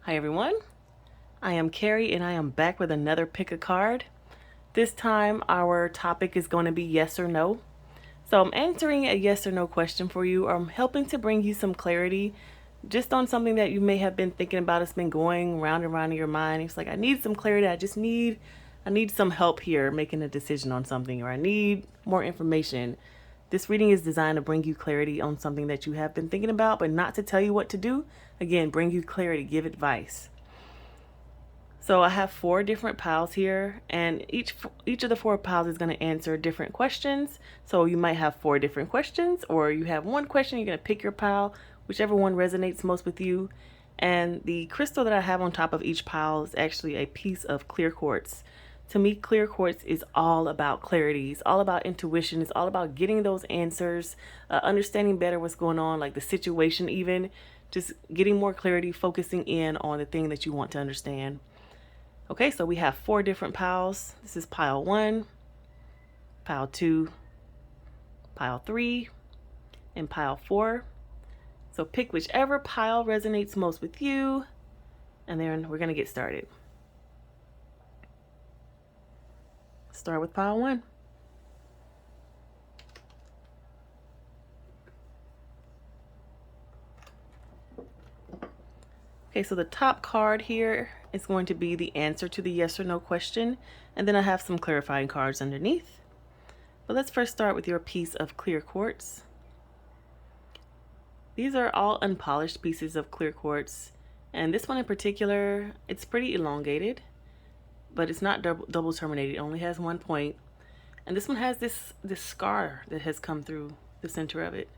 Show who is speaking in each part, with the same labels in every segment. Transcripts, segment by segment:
Speaker 1: Hi everyone, I am Carrie and I am back with another pick a card. This time our topic is going to be yes or no. So I'm answering a yes or no question for you, or I'm helping to bring you some clarity just on something that you may have been thinking about. It's been going round and round in your mind. It's like, I need some clarity. I need some help here making a decision on something, or I need more information. This reading is designed to bring you clarity on something that you have been thinking about, but not to tell you what to do. Again, bring you clarity, give advice. So I have 4 different piles here, and each of the 4 piles is going to answer different questions. So you might have 4 different questions, or you have one question. You're going to pick your pile, whichever one resonates most with you. And the crystal that I have on top of each pile is actually a piece of clear quartz. To me, clear quartz is all about clarity. It's all about intuition. It's all about getting those answers, understanding better what's going on, like the situation, even just getting more clarity, focusing in on the thing that you want to understand. Okay, so we have 4 different piles. This is pile 1, pile 2, pile 3, and pile 4. So pick whichever pile resonates most with you, and then we're going to get started. Start with pile 1. Okay, so the top card here is going to be the answer to the yes or no question, and then I have some clarifying cards underneath. But let's first start with your piece of clear quartz. These are all unpolished pieces of clear quartz, and this one in particular, it's pretty elongated, but it's not double terminated. It only has 1 point, and this one has this scar that has come through the center of it.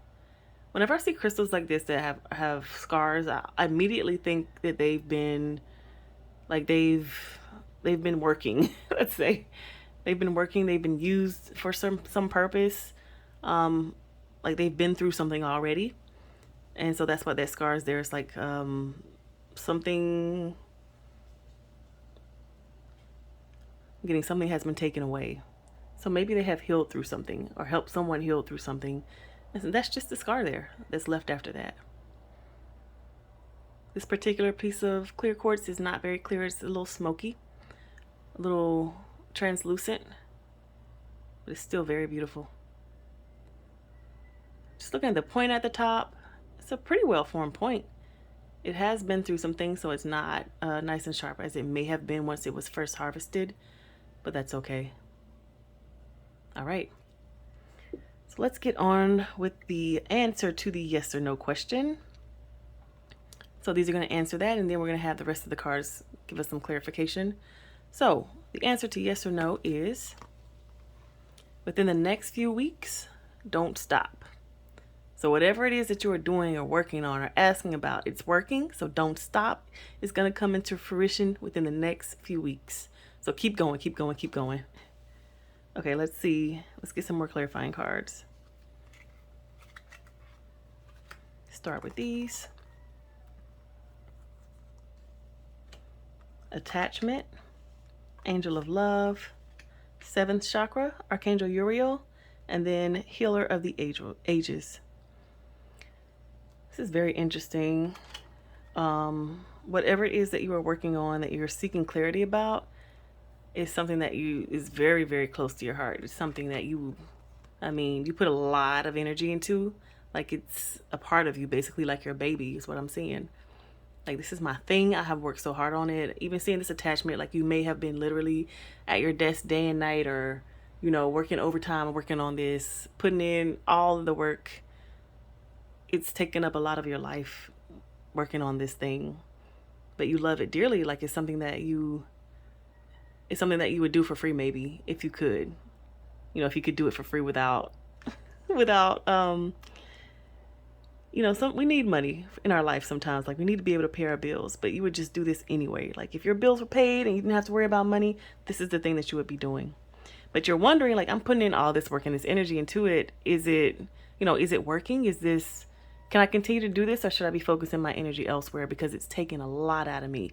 Speaker 1: Whenever I see crystals like this that have scars, I immediately think that they've been working. Let's say they've been working. They've been used for some purpose. Like they've been through something already, and so that's why that scar is there. It's like something has been taken away. So maybe they have healed through something or helped someone heal through something. And that's just the scar there that's left after that. This particular piece of clear quartz is not very clear. It's a little smoky, a little translucent, but it's still very beautiful. Just looking at the point at the top, it's a pretty well formed point. It has been through some things, so it's not nice and sharp as it may have been once it was first harvested, but that's okay. All right. So let's get on with the answer to the yes or no question. So these are going to answer that, and then we're going to have the rest of the cards give us some clarification. So the answer to yes or no is, within the next few weeks, don't stop. So whatever it is that you are doing or working on or asking about, it's working. So don't stop. It's going to come into fruition within the next few weeks. So keep going, keep going, keep going. Okay, let's see. Let's get some more clarifying cards. Start with these. Attachment, Angel of Love, 7th chakra, Archangel Uriel, and then Healer of the Ages. This is very interesting. Whatever it is that you are working on, that you're seeking clarity about, is something that is very, very close to your heart. It's something that you put a lot of energy into, like it's a part of you, basically, like your baby is what I'm seeing. Like, this is my thing. I have worked so hard on it. Even seeing this attachment, like you may have been literally at your desk day and night, or, working overtime, working on this, putting in all of the work. It's taken up a lot of your life working on this thing, but you love it dearly. Like it's something that you would do for free, maybe, if you could, if you could do it for free without we need money in our life sometimes. Like, we need to be able to pay our bills, but you would just do this anyway. Like, if your bills were paid and you didn't have to worry about money, this is the thing that you would be doing. But you're wondering, like, I'm putting in all this work and this energy into it. Is it working? Can I continue to do this, or should I be focusing my energy elsewhere because it's taking a lot out of me?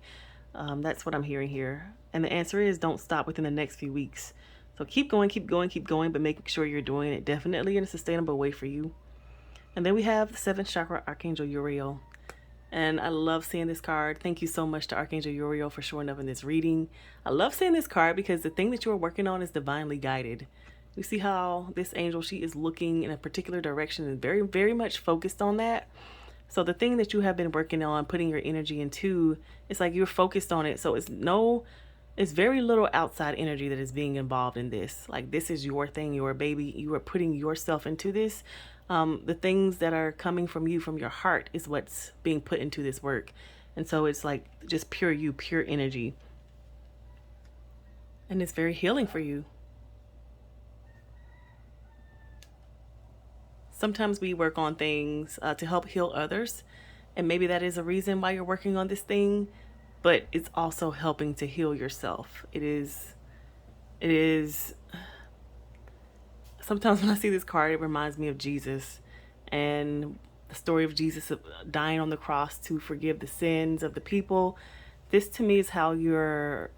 Speaker 1: That's what I'm hearing here. And the answer is, don't stop within the next few weeks. So keep going, keep going, keep going, but making sure you're doing it definitely in a sustainable way for you. And then we have the 7th chakra, Archangel Uriel. And I love seeing this card. Thank you so much to Archangel Uriel for showing up in this reading. I love seeing this card because the thing that you are working on is divinely guided. You see how this angel, she is looking in a particular direction and very, very much focused on that. So the thing that you have been working on, putting your energy into, it's like you're focused on it. So it's very little outside energy that is being involved in this. Like, this is your thing, your baby. You are putting yourself into this. The things that are coming from you, from your heart, is what's being put into this work. And so it's like just pure you, pure energy. And it's very healing for you. Sometimes we work on things to help heal others. And maybe that is a reason why you're working on this thing. But it's also helping to heal yourself. It is. Sometimes when I see this card, it reminds me of Jesus and the story of Jesus dying on the cross to forgive the sins of the people. This to me is how you're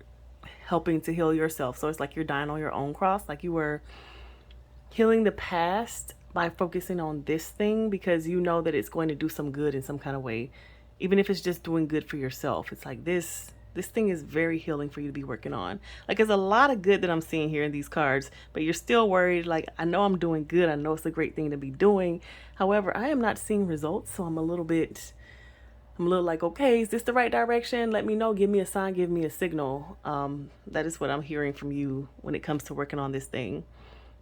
Speaker 1: helping to heal yourself. So it's like you're dying on your own cross, like you were healing the past by focusing on this thing, because you know that it's going to do some good in some kind of way, even if it's just doing good for yourself. It's like this thing is very healing for you to be working on. Like, there's a lot of good that I'm seeing here in these cards, but you're still worried. Like, I know I'm doing good, I know it's a great thing to be doing, however, I am not seeing results. So I'm a little like, okay, is this the right direction? Let me know, give me a sign, give me a signal. That is what I'm hearing from you when it comes to working on this thing.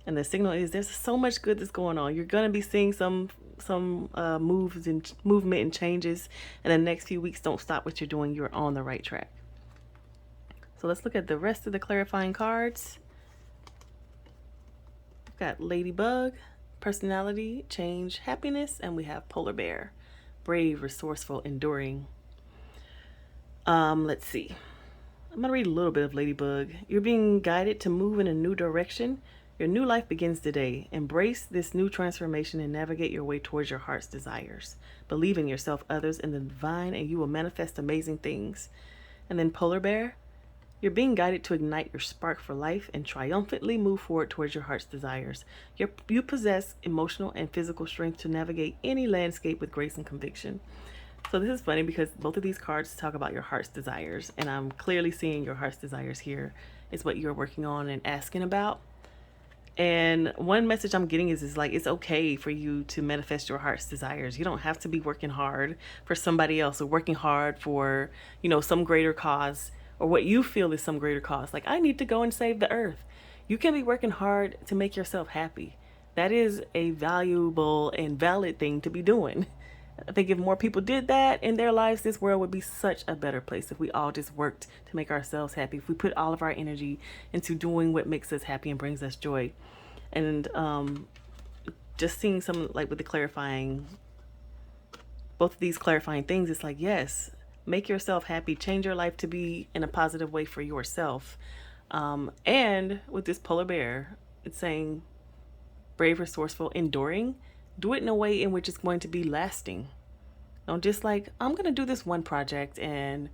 Speaker 1: And the signal is there's so much good that's going on. You're going to be seeing some moves and movement and changes in the next few weeks. Don't stop what you're doing. You're on the right track. So let's look at the rest of the clarifying cards. We've got Ladybug, personality, change, happiness, and we have Polar Bear, brave, resourceful, enduring. Let's see. I'm going to read a little bit of Ladybug. You're being guided to move in a new direction. Your new life begins today. Embrace this new transformation and navigate your way towards your heart's desires. Believe in yourself, others, and the divine, and you will manifest amazing things. And then Polar Bear, you're being guided to ignite your spark for life and triumphantly move forward towards your heart's desires. You possess emotional and physical strength to navigate any landscape with grace and conviction. So this is funny because both of these cards talk about your heart's desires, and I'm clearly seeing your heart's desires here. It's what you're working on and asking about. And one message I'm getting is like, it's okay for you to manifest your heart's desires. You don't have to be working hard for somebody else or working hard for, some greater cause, or what you feel is some greater cause. Like, I need to go and save the earth. You can be working hard to make yourself happy. That is a valuable and valid thing to be doing. I think if more people did that in their lives, this world would be such a better place if we all just worked to make ourselves happy. If we put all of our energy into doing what makes us happy and brings us joy. And just seeing some, like with the clarifying, both of these clarifying things, it's like, yes, make yourself happy, change your life to be in a positive way for yourself. And with this Polar Bear, it's saying brave, resourceful, enduring. Do it in a way in which it's going to be lasting. Don't just like, I'm going to do this one project and,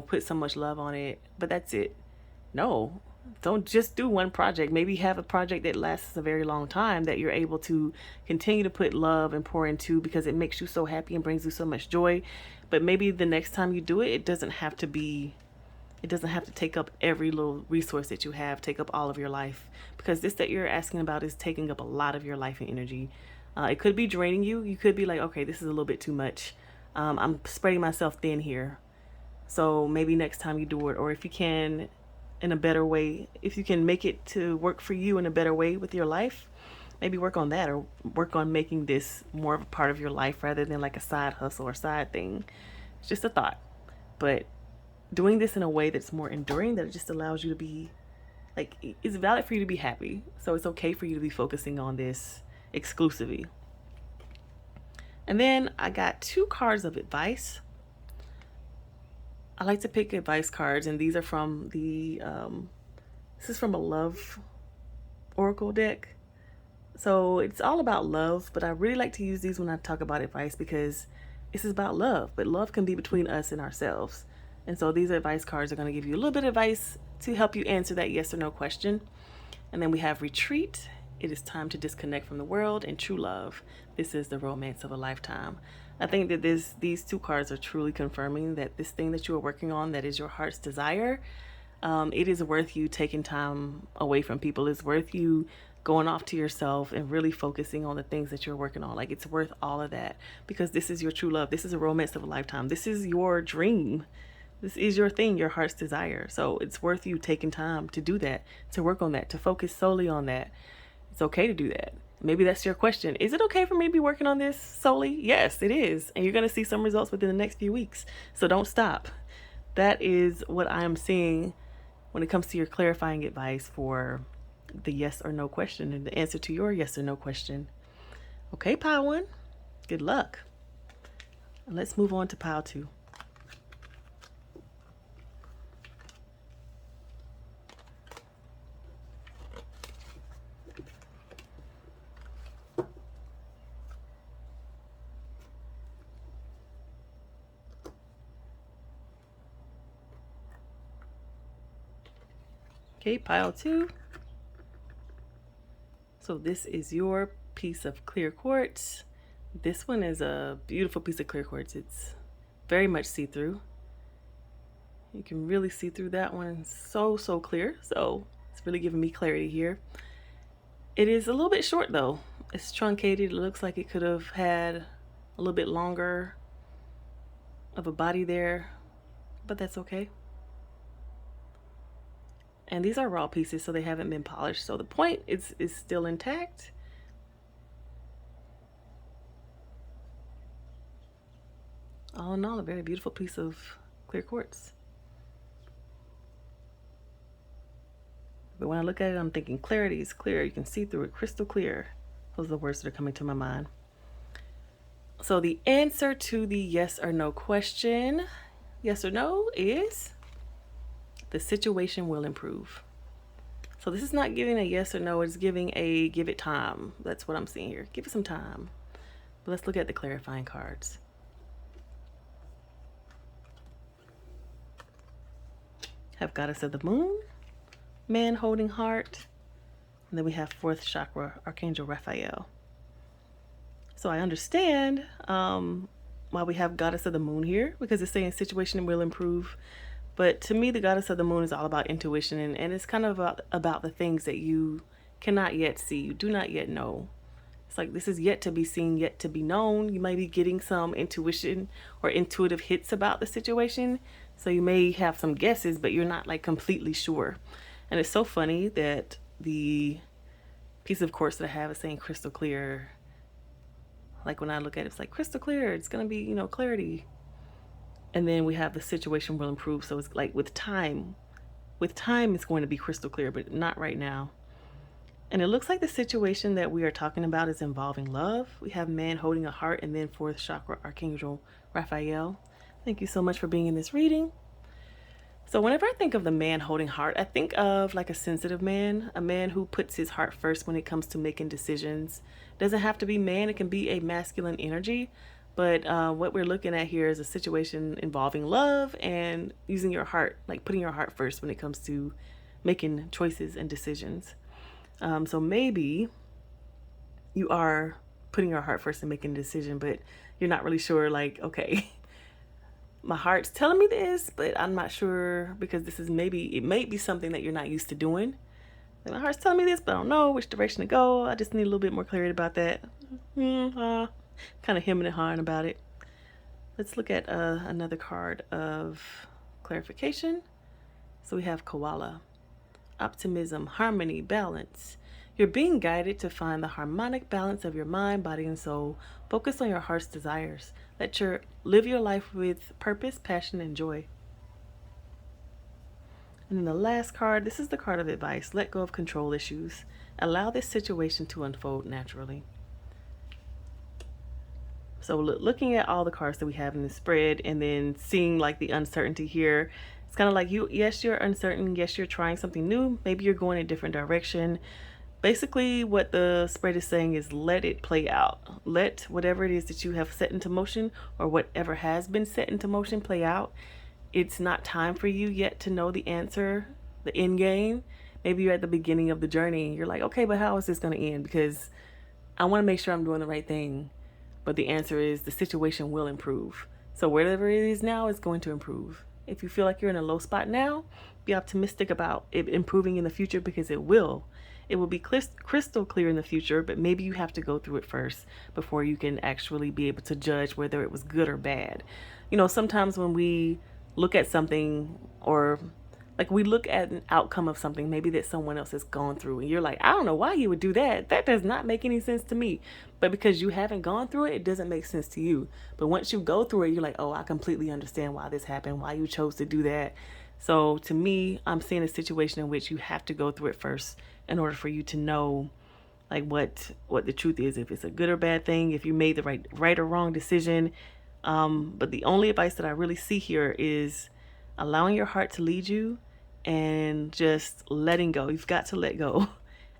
Speaker 1: put so much love on it, but that's it. No, don't just do one project. Maybe have a project that lasts a very long time that you're able to continue to put love and pour into because it makes you so happy and brings you so much joy. But maybe the next time you do it, it doesn't have to take up every little resource that you have, take up all of your life, because this that you're asking about is taking up a lot of your life and energy. It could be draining you. You could be like, okay, this is a little bit too much. I'm spreading myself thin here. So maybe next time you do it, or if you can, in a better way, if you can make it to work for you in a better way with your life, maybe work on that, or work on making this more of a part of your life rather than like a side hustle or side thing. It's just a thought. But doing this in a way that's more enduring, that it just allows you to be, like, it's valid for you to be happy. So it's okay for you to be focusing on this exclusively. And then I got 2 cards of advice. I like to pick advice cards, and these are from this is from a love oracle deck. So it's all about love, but I really like to use these when I talk about advice because this is about love, but love can be between us and ourselves. And so these advice cards are going to give you a little bit of advice to help you answer that yes or no question. And then we have retreat. It is time to disconnect from the world, and true love. This is the romance of a lifetime. I think that these two cards are truly confirming that this thing that you are working on, that is your heart's desire, it is worth you taking time away from people. It's worth you going off to yourself and really focusing on the things that you're working on. Like, it's worth all of that because this is your true love. This is a romance of a lifetime. This is your dream. This is your thing, your heart's desire. So it's worth you taking time to do that, to work on that, to focus solely on that. It's okay to do that. Maybe that's your question. Is it okay for me to be working on this solely? Yes, it is. And you're going to see some results within the next few weeks. So don't stop. That is what I am seeing when it comes to your clarifying advice for the yes or no question and the answer to your yes or no question. Okay, pile one, good luck. And let's move on to pile two. Okay, pile two. So this is your piece of clear quartz. This one is a beautiful piece of clear quartz. It's very much see-through. You can really see through that one. So clear. So it's really giving me clarity here. It is a little bit short though. It's truncated. It looks like it could have had a little bit longer of a body there, but that's okay. And these are raw pieces, so they haven't been polished. So the point is still intact. All in all, a very beautiful piece of clear quartz. But when I look at it, I'm thinking clarity is clear. You can see through it, crystal clear. Those are the words that are coming to my mind. So the answer to the yes or no question, yes or no, is the situation will improve. So this is not giving a yes or no, it's giving a give it time. That's what I'm seeing here. Give it some time. But let's look at the clarifying cards. Have Goddess of the Moon, Man holding heart, and then we have fourth chakra, Archangel Raphael. So I understand why we have Goddess of the Moon here, because it's saying situation will improve. But to me, the Goddess of the Moon is all about intuition, and it's kind of about the things that you cannot yet see, you do not yet know. It's like this is yet to be seen, yet to be known. You might be getting some intuition or intuitive hits about the situation. So you may have some guesses, but you're not like completely sure. And it's so funny that the piece of quartz that I have is saying crystal clear. Like when I look at it, it's like crystal clear. It's going to be, clarity. And then we have the situation will improve. So it's like with time it's going to be crystal clear, but not right now. And it looks like the situation that we are talking about is involving love. We have Man holding a heart, and then fourth chakra, Archangel Raphael. Thank you so much for being in this reading. So whenever I think of the man holding heart, I think of like a sensitive man, a man who puts his heart first when it comes to making decisions. It doesn't have to be man, it can be a masculine energy. But what we're looking at here is a situation involving love and using your heart, like putting your heart first when it comes to making choices and decisions. So maybe you are putting your heart first and making a decision, but you're not really sure, like, okay, my heart's telling me this, but I'm not sure because it may be something that you're not used to doing. Like, my heart's telling me this, but I don't know which direction to go. I just need a little bit more clarity about that. Kind of hemming and hawing about it. Let's look at another card of clarification. So we have Koala. Optimism, harmony, balance. You're being guided to find the harmonic balance of your mind, body, and soul. Focus on your heart's desires. Live your life with purpose, passion, and joy. And then the last card, this is the card of advice. Let go of control issues. Allow this situation to unfold naturally. So looking at all the cards that we have in the spread and then seeing like the uncertainty here, it's kind of like yes, you're uncertain. Yes, you're trying something new. Maybe you're going a different direction. Basically, what the spread is saying is let it play out. Let whatever it is that you have set into motion or whatever has been set into motion play out. It's not time for you yet to know the answer, the end game. Maybe you're at the beginning of the journey. You're like, okay, but how is this going to end? Because I want to make sure I'm doing the right thing. But the answer is the situation will improve. So whatever it is now is going to improve. If you feel like you're in a low spot now, be optimistic about it improving in the future, because it will. It will be crystal clear in the future, but maybe you have to go through it first before you can actually be able to judge whether it was good or bad. You know, sometimes when we look at something, or like we look at an outcome of something maybe that someone else has gone through, and you're like, I don't know why you would do that. That does not make any sense to me. But because you haven't gone through it, it doesn't make sense to you. But once you go through it, you're like, oh, I completely understand why this happened, why you chose to do that. So to me, I'm seeing a situation in which you have to go through it first in order for you to know like what the truth is, if it's a good or bad thing, if you made the right or wrong decision. But the only advice that I really see here is allowing your heart to lead you and just letting go. You've got to let go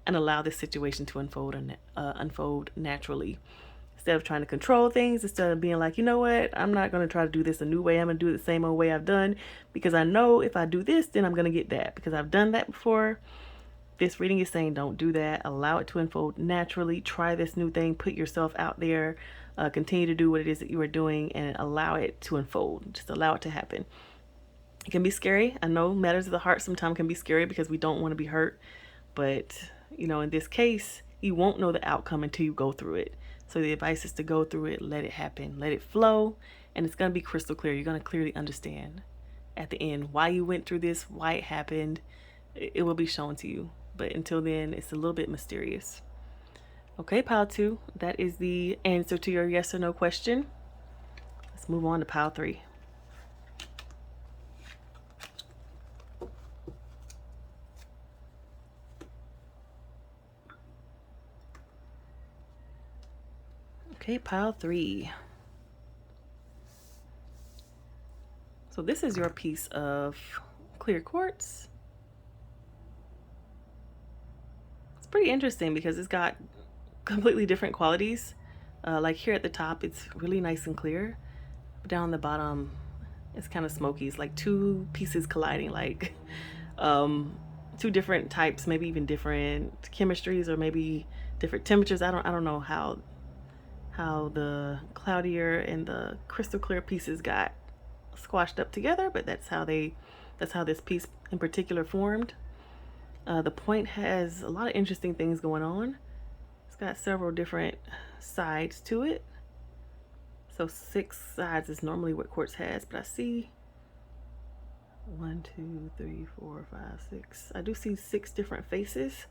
Speaker 1: and allow this situation to unfold naturally. Instead of trying to control things, instead of being like, you know what, I'm not going to try to do this a new way. I'm going to do it the same old way I've done, because I know if I do this, then I'm going to get that, because I've done that before. This reading is saying don't do that. Allow it to unfold naturally. Try this new thing. Put yourself out there. Continue to do what it is that you are doing and allow it to unfold. Just allow it to happen. It can be scary. I know matters of the heart sometimes can be scary because we don't want to be hurt. But, you know, in this case, you won't know the outcome until you go through it. So the advice is to go through it, let it happen, let it flow, and it's going to be crystal clear. You're going to clearly understand at the end why you went through this, why it happened. It will be shown to you. But until then, it's a little bit mysterious. Okay, pile 2, that is the answer to your yes or no question. Let's move on to pile 3. Okay, pile 3. So this is your piece of clear quartz. It's pretty interesting because it's got completely different qualities. Like here at the top, it's really nice and clear. But down the bottom, it's kind of smoky. It's like two pieces colliding, like two different types, maybe even different chemistries, or maybe different temperatures. I don't know how the cloudier and the crystal clear pieces got squashed up together, but that's how this piece in particular formed. The point has a lot of interesting things going on. It's got several different sides to it. So 6 sides is normally what quartz has, but I see 1, 2, 3, 4, 5, 6. I do see 6 different faces,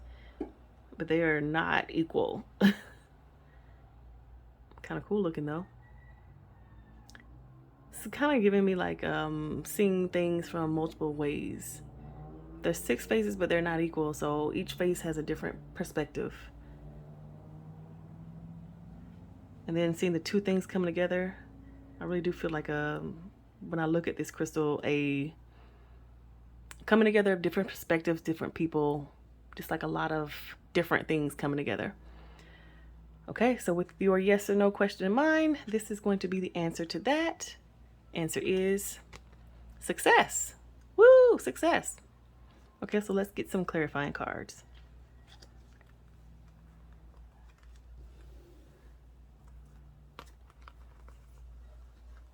Speaker 1: but they are not equal. Kind of cool looking though. It's kind of giving me like seeing things from multiple ways. There's 6 faces, but they're not equal, so each face has a different perspective. And then seeing the two things coming together, I really do feel like when I look at this crystal, a coming together of different perspectives, different people, just like a lot of different things coming together. Okay, so with your yes or no question in mind, this is going to be the answer to that. Answer is success. Woo, success. Okay, so let's get some clarifying cards.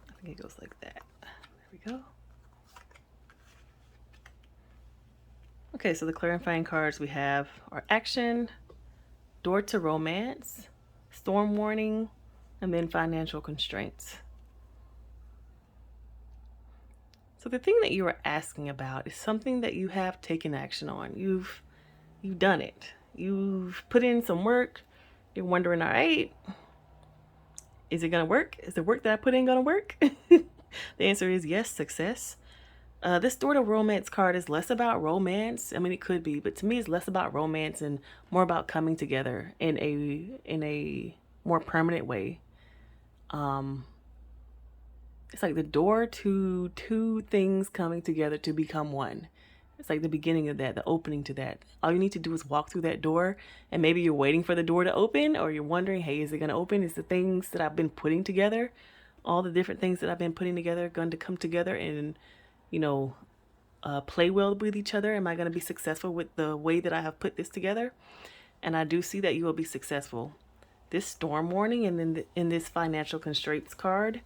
Speaker 1: I think it goes like that. There we go. Okay, so the clarifying cards we have are action, door to romance, storm warning, and then financial constraints. So the thing that you are asking about is something that you have taken action on. You've done it. You've put in some work. You're wondering, all right, is it gonna work? Is the work that I put in gonna work? The answer is yes, success. This door to romance card is less about romance. I mean, it could be, but to me, it's less about romance and more about coming together in a more permanent way. It's like the door to 2 things coming together to become one. It's like the beginning of that, the opening to that. All you need to do is walk through that door, and maybe you're waiting for the door to open, or you're wondering, hey, is it going to open? Is the things that I've been putting together, all the different things that I've been putting together, going to come together and, play well with each other? Am I going to be successful with the way that I have put this together? And I do see that you will be successful. this storm warning and then in this financial constraints card,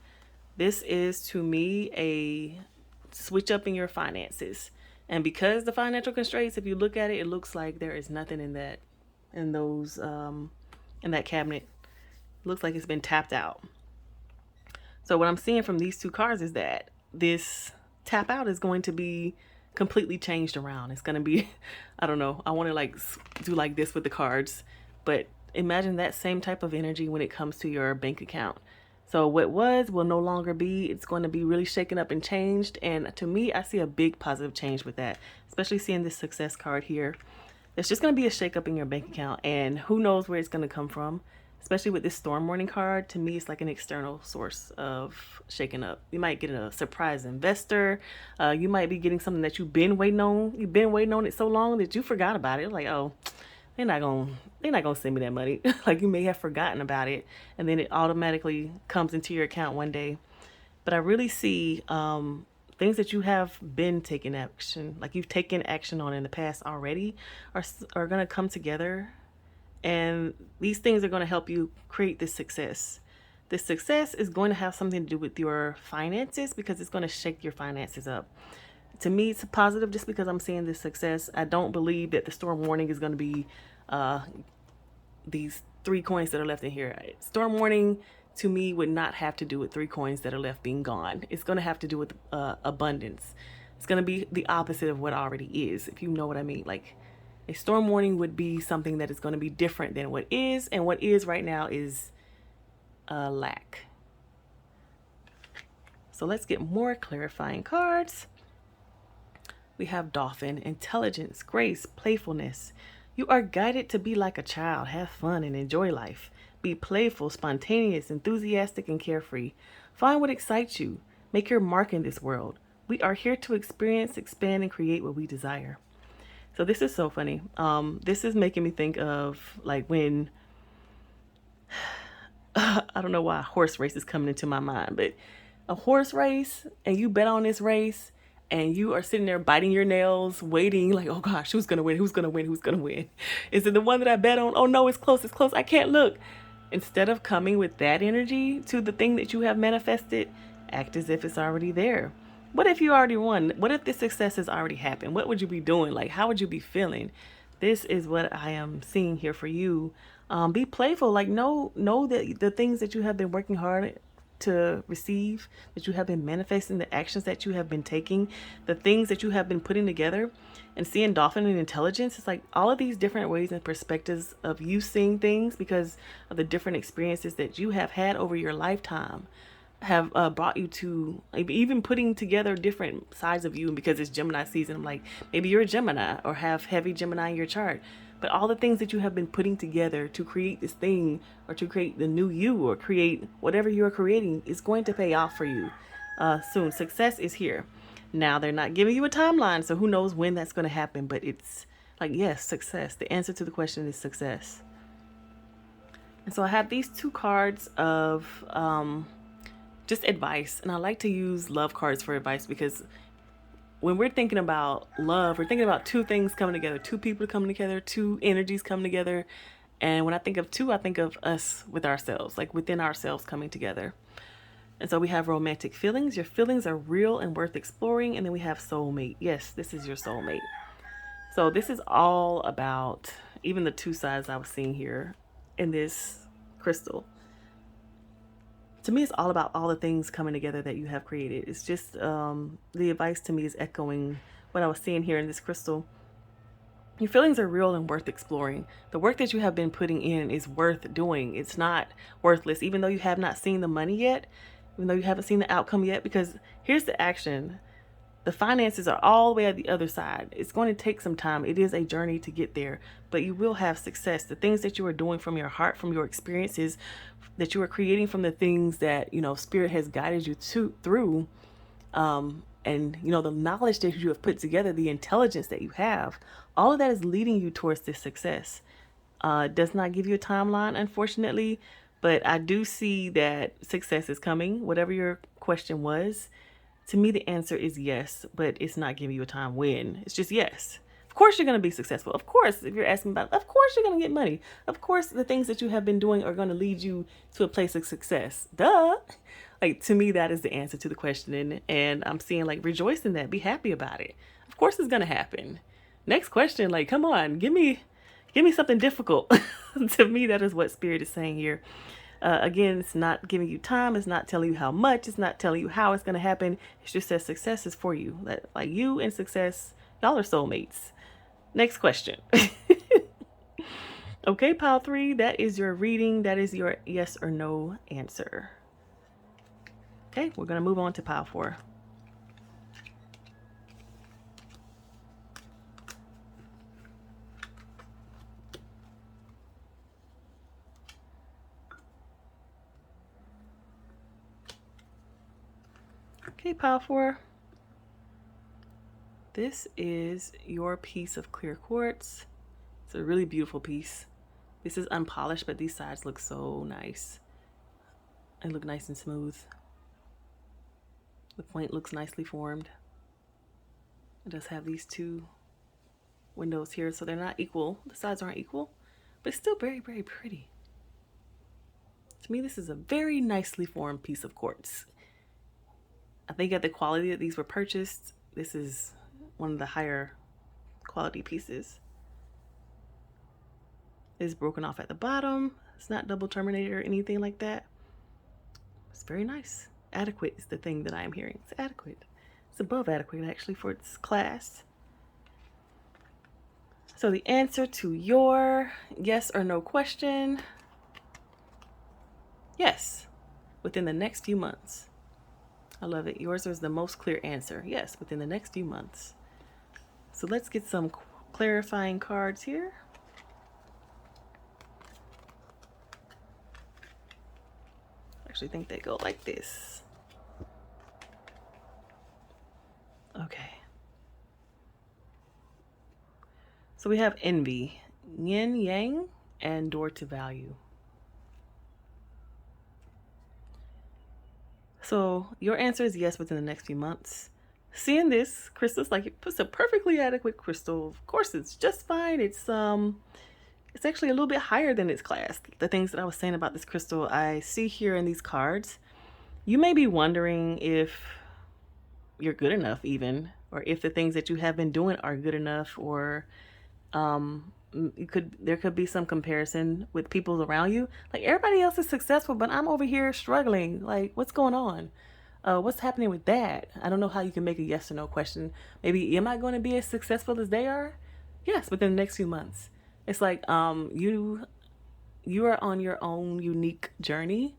Speaker 1: this is to me a switch up in your finances. And because the financial constraints, if you look at it, it looks like there is nothing in that, in those, in that cabinet. It looks like it's been tapped out. So what I'm seeing from these two cards is that this tap out is going to be completely changed around. It's going to be, I don't know, I want to like do like this with the cards, but imagine that same type of energy when it comes to your bank account. So what was will no longer be. It's going to be really shaken up and changed. And to me, I see a big positive change with that, especially seeing this success card here. It's just going to be a shakeup in your bank account, and who knows where it's going to come from. Especially with this storm warning card, to me, it's like an external source of shaking up. You might get a surprise investor. You might be getting something that you've been waiting on. You've been waiting on it so long that you forgot about it. Like, oh, they're not gonna send me that money. Like you may have forgotten about it, and then it automatically comes into your account one day. But I really see things that you have been taking action, like you've taken action on in the past already, are gonna come together, and these things are gonna help you create this success. This success is going to have something to do with your finances because it's going to shake your finances up. To me, it's a positive just because I'm seeing this success. I don't believe that the storm warning is going to be uh, these 3 coins that are left in here. Storm warning to me would not have to do with 3 coins that are left being gone. It's going to have to do with abundance. It's going to be the opposite of what already is, if you know what I mean. Like a storm warning would be something that is going to be different than what is, and what is right now is lack. So let's get more clarifying cards. We have Dolphin, intelligence, grace, playfulness. You are guided to be like a child, have fun and enjoy life. Be playful, spontaneous, enthusiastic, and carefree. Find what excites you. Make your mark in this world. We are here to experience, expand, and create what we desire. So this is so funny. This is making me think of like when I don't know why a horse race is coming into my mind, but a horse race and you bet on this race and you are sitting there biting your nails, waiting like, oh gosh, who's going to win? Who's going to win? Who's going to win? Is it the one that I bet on? Oh no, it's close. It's close. I can't look. Instead of coming with that energy to the thing that you have manifested, act as if it's already there. What if you already won? What if this success has already happened? What would you be doing? Like, how would you be feeling? This is what I am seeing here for you. Be playful. Like, know that the things that you have been working hard to receive, that you have been manifesting, the actions that you have been taking, the things that you have been putting together, and seeing Dolphin and intelligence. It's like all of these different ways and perspectives of you seeing things because of the different experiences that you have had over your lifetime have brought you to even putting together different sides of you. And because it's Gemini season, I'm like, maybe you're a Gemini or have heavy Gemini in your chart. But all the things that you have been putting together to create this thing or to create the new you or create whatever you're creating is going to pay off for you soon. Success is here. Now, they're not giving you a timeline, so who knows when that's going to happen. But it's like, yes, success. The answer to the question is success. And so I have these 2 cards of just advice. And I like to use love cards for advice because when we're thinking about love, we're thinking about 2 things coming together, 2 people coming together, 2 energies coming together. And when I think of 2, I think of us with ourselves, like within ourselves coming together. And so we have romantic feelings. Your feelings are real and worth exploring. And then we have soulmate. Yes, this is your soulmate. So this is all about even the 2 sides I was seeing here in this crystal. To me, it's all about all the things coming together that you have created. It's just the advice to me is echoing what I was seeing here in this crystal. Your feelings are real and worth exploring. The work that you have been putting in is worth doing. It's not worthless, even though you have not seen the money yet, even though you haven't seen the outcome yet, because here's the action. The finances are all the way at the other side. It's going to take some time. It is a journey to get there, but you will have success. The things that you are doing from your heart, from your experiences, that you are creating from the things that, Spirit has guided you through, and, the knowledge that you have put together, the intelligence that you have, all of that is leading you towards this success. It does not give you a timeline, unfortunately, but I do see that success is coming, whatever your question was. To me, the answer is yes, but it's not giving you a time when. It's just yes. Of Of course you're going to be successful. Of course, if you're asking about, of course you're going to get money. Of course, the things that you have been doing are going to lead you to a place of success. Duh. Like, to me, that is the answer to the question. And I'm seeing, like, rejoice in that. Be happy about it. Of course it's going to happen. Next question, like, come on, give me something difficult. To me, that is what Spirit is saying here. Again, it's not giving you time. It's not telling you how much. It's not telling you how it's going to happen. It just says success is for you. That, like, you and success, y'all are soulmates. Next question. Okay, pile 3, that is your reading. That is your yes or no answer. Okay, we're going to move on to pile 4. Okay, pile 4. This is your piece of clear quartz. It's a really beautiful piece. This is unpolished, but these sides look so nice. They look nice and smooth. The point looks nicely formed. It does have these 2 windows here, so they're not equal. The sides aren't equal, but it's still very, very pretty. To me, this is a very nicely formed piece of quartz. I think at the quality that these were purchased, this is one of the higher quality pieces. It's broken off at the bottom. It's not double terminated or anything like that. It's very nice. Adequate is the thing that I am hearing. It's adequate. It's above adequate, actually, for its class. So the answer to your yes or no question, yes, within the next few months. I love it. Yours was the most clear answer. Yes, within the next few months. So let's get some clarifying cards here. I actually think they go like this. Okay. So we have envy, yin yang, and door to value. So your answer is yes within the next few months. Seeing this crystal, it's like it's a perfectly adequate crystal. Of course, it's just fine. It's actually a little bit higher than its class. The things that I was saying about this crystal, I see here in these cards. You may be wondering if you're good enough, even, or if the things that you have been doing are good enough, or there could be some comparison with people around you. Like, everybody else is successful, but I'm over here struggling. Like, what's going on? What's happening with that? I don't know how you can make a yes or no question. Maybe, am I going to be as successful as they are? Yes, within the next few months. It's like you are on your own unique journey,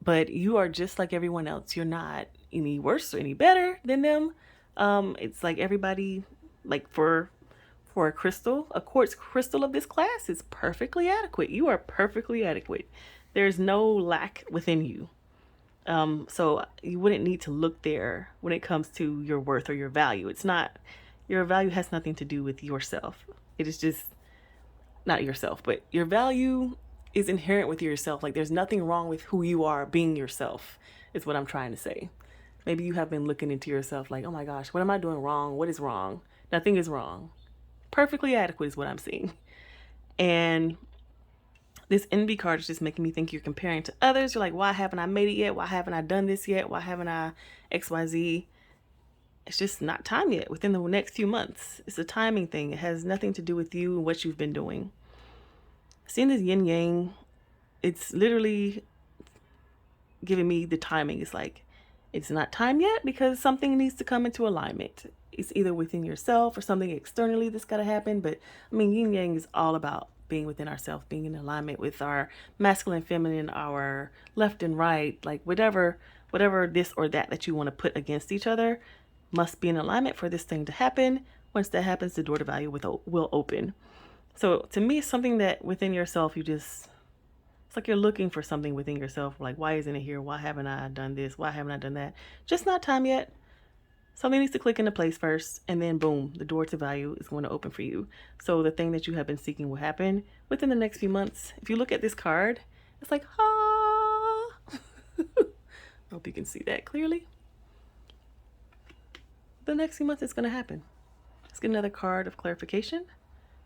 Speaker 1: but you are just like everyone else. You're not any worse or any better than them. It's like everybody, like for a crystal, a quartz crystal of this class is perfectly adequate. You are perfectly adequate. There's no lack within you. So you wouldn't need to look there when it comes to your worth or your value. It's not, your value has nothing to do with yourself. It is just not yourself, but your value is inherent with yourself. Like, there's nothing wrong with who you are being yourself, is what I'm trying to say. Maybe you have been looking into yourself like, oh my gosh, what am I doing wrong? What is wrong? Nothing is wrong. Perfectly adequate is what I'm seeing. And this envy card is just making me think you're comparing to others. You're like, why haven't I made it yet? Why haven't I done this yet? Why haven't I XYZ? It's just not time yet within the next few months. It's a timing thing. It has nothing to do with you and what you've been doing. Seeing this yin yang, it's literally giving me the timing. It's like, it's not time yet because something needs to come into alignment. It's either within yourself or something externally that's got to happen. But I mean, yin yang is all about being within ourselves, being in alignment with our masculine, feminine, our left and right, like whatever this or that you want to put against each other must be in alignment for this thing to happen. Once that happens, the door to value will open. So to me, it's something that within yourself, it's like you're looking for something within yourself. Like, why isn't it here? Why haven't I done this? Why haven't I done that? Just not time yet. Something needs to click into place first, and then boom, the door to value is going to open for you. So the thing that you have been seeking will happen within the next few months. If you look at this card, it's like, ah. I hope you can see that clearly. The next few months, it's going to happen. It's get another card of clarification.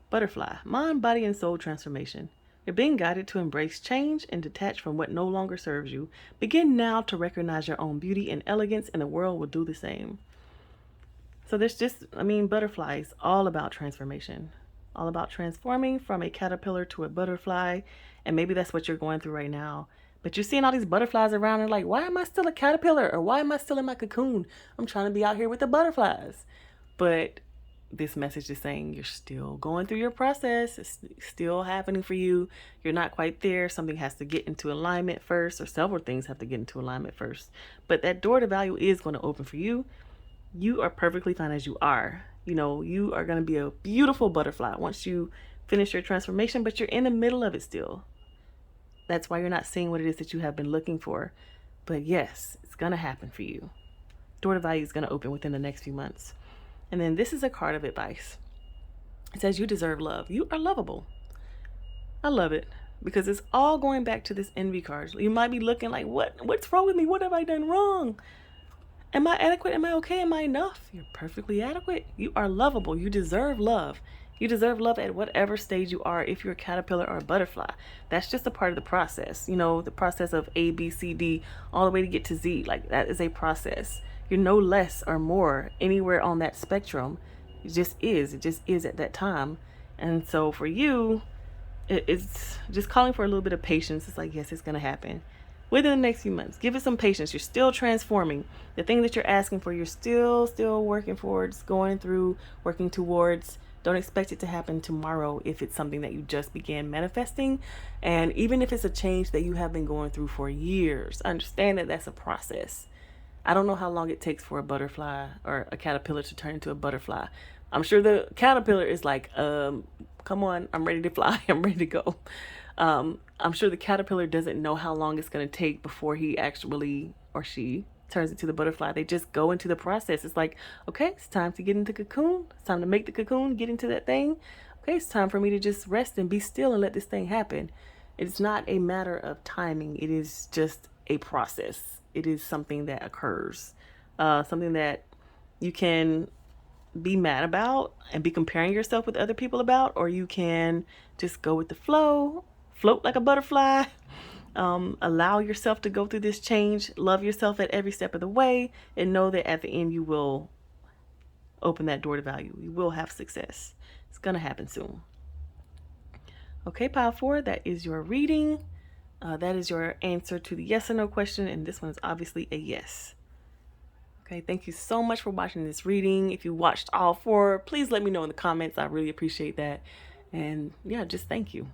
Speaker 1: Butterfly, mind, body, and soul transformation. You're being guided to embrace change and detach from what no longer serves you. Begin now to recognize your own beauty and elegance, and the world will do the same. So butterfly is all about transformation, all about transforming from a caterpillar to a butterfly. And maybe that's what you're going through right now. But you're seeing all these butterflies around and like, why am I still a caterpillar? Or why am I still in my cocoon? I'm trying to be out here with the butterflies. But this message is saying you're still going through your process. It's still happening for you. You're not quite there. Something has to get into alignment first, or several things have to get into alignment first. But that door to value is going to open for you. You are perfectly fine as you are. You are going to be a beautiful butterfly once you finish your transformation, but you're in the middle of it still. That's why you're not seeing what it is that you have been looking for. But yes, it's going to happen for you. Door to value is going to open within the next few months. And then this is a card of advice. It says you deserve love. You are lovable. I love it because it's all going back to this envy card. You might be looking like, what's wrong with me? What have I done wrong? Am I adequate? Am I okay? Am I enough? You're perfectly adequate. You are lovable. You deserve love. You deserve love at whatever stage you are, if you're a caterpillar or a butterfly. That's just a part of the process. The process of A, B, C, D, all the way to get to Z. Like, that is a process. You're no less or more anywhere on that spectrum. It just is. It just is at that time. And so for you, it's just calling for a little bit of patience. It's like, yes, it's going to happen within the next few months. Give it some patience. You're still transforming. The thing that you're asking for, you're still working towards, working towards. Don't expect it to happen tomorrow if it's something that you just began manifesting. And even if it's a change that you have been going through for years, understand that that's a process. I don't know how long it takes for a butterfly or a caterpillar to turn into a butterfly. I'm sure the caterpillar is like, come on, I'm ready to fly. I'm ready to go. I'm sure the caterpillar doesn't know how long it's going to take before he actually, or she, turns into the butterfly. They just go into the process. It's like, okay, it's time to get into the cocoon. It's time to make the cocoon, get into that thing. Okay, it's time for me to just rest and be still and let this thing happen. It's not a matter of timing. It is just a process. It is something that occurs, something that you can be mad about and be comparing yourself with other people about, or you can just go with the flow, float like a butterfly, allow yourself to go through this change, love yourself at every step of the way, and know that at the end you will open that door to value. You will have success. It's going to happen soon. Okay, pile 4, that is your reading. That is your answer to the yes or no question, and this one is obviously a yes. Okay, thank you so much for watching this reading. If you watched all 4, please let me know in the comments. I really appreciate that. And yeah, just thank you.